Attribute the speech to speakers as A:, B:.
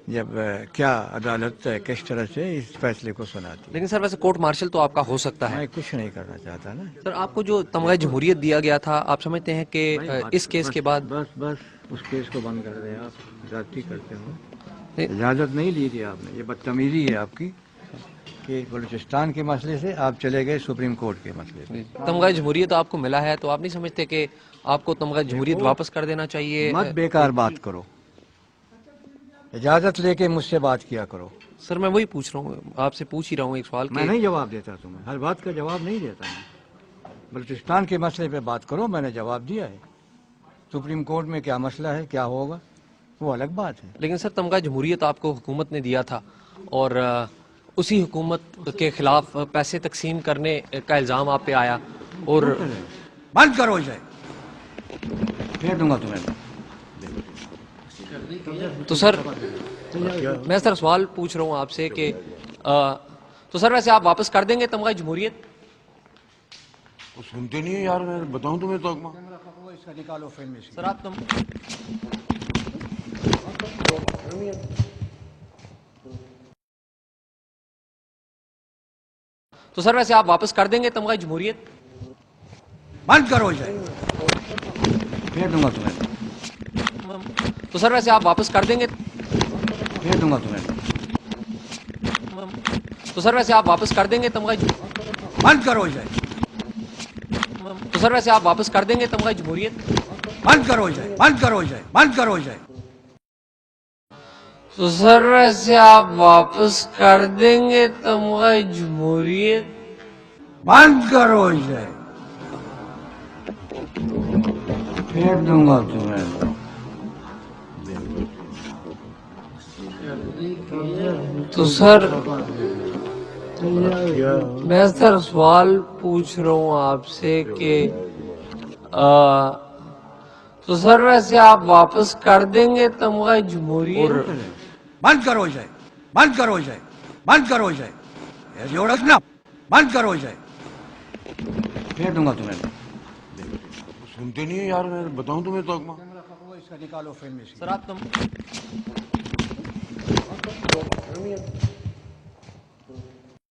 A: جب کیا عدالت کس طرح سے اس فیصلے کو سناتی.
B: لیکن سر ویسے کورٹ مارشل تو آپ کا ہو سکتا ہے.
A: میں کچھ نہیں کرنا چاہتا نا.
B: سر آپ کو جو تمغہ جمہوریت دیا گیا تھا، آپ سمجھتے ہیں کہ اس کیس کے بعد
A: بس اس کیس کو بند کر دیں. آپ زیادتی کرتے ہو. اجازت نہیں لی تھی آپ نے. یہ بدتمیزی ہے آپ کی کہ بلوچستان کے مسئلے سے آپ چلے گئے سپریم کورٹ کے مسئلے سے.
B: تمغہ جمہوریت آپ کو ملا ہے تو آپ نہیں سمجھتے کہ آپ کو تمغہ جمہوریت واپس کر دینا چاہیے؟
A: مت بیکار بات کرو. اجازت لے کے مجھ سے بات کیا کرو.
B: سر میں وہی پوچھ رہا ہوں، آپ سے پوچھ ہی رہا ہوں ایک سوال
A: میں
B: کہ
A: نہیں جواب دیتا تمہیں. ہر بات کا جواب نہیں دیتا میں. بلوچستان کے مسئلے پہ بات کرو. میں نے جواب دیا ہے. سپریم کورٹ میں کیا مسئلہ ہے، کیا ہوگا، وہ الگ بات ہے.
B: لیکن سر تمغہ جمہوریت آپ کو حکومت نے دیا تھا اور اسی حکومت کے خلاف پیسے تقسیم کرنے کا الزام آپ پہ آیا اور
A: بند کرو اسے. پھیر دوں گا تمہیں.
B: تو سر میں سر سوال پوچھ رہا ہوں آپ سے کہ تو سر ویسے آپ واپس کر دیں گے تمغہ جمہوریت؟
C: وہ سنتے نہیں ہیں یار. میں بتاؤں تمہیں تو
A: اس کا نکالو فلم میں سے.
B: سر آپ تو سر ویسے آپ واپس کر دیں گے تمغہ جمہوریت؟
A: بند کرو اسے. پھیر دوں گا تمہیں.
B: تو سر ویسے آپ واپس کر دیں گے؟
A: پھیر دوں گا تمہیں.
B: تو سر ویسے آپ واپس کر دیں گے تمغہ
A: بند کرو اسے.
B: تو سر ویسے آپ واپس کر دیں گے تمغہ جمہوریت؟
A: بند کرو اسے. بند کرو اسے. بند کرو اسے.
B: تو سر ویسے آپ واپس کر دیں گے تمغہ جمہوریت؟
A: بند کرو اسے. پھیر دوں گا تمہیں.
B: تو سر میں سر سوال پوچھ رہا ہوں آپ سے کہ تو سر ویسے آپ واپس کر دیں گے تمغہ جمہوریت؟
A: بند کرو اسے. بند کرو اسے. بند کرو اسے. ایسے ہو رکھنا. بند کرو اسے. پھیر دوں گا تمہیں.
C: وہ سنتے نہیں ہیں یار. میں بتاؤں تمہیں تو
A: اس کا نکالو فلم میں سے.
B: سر آپ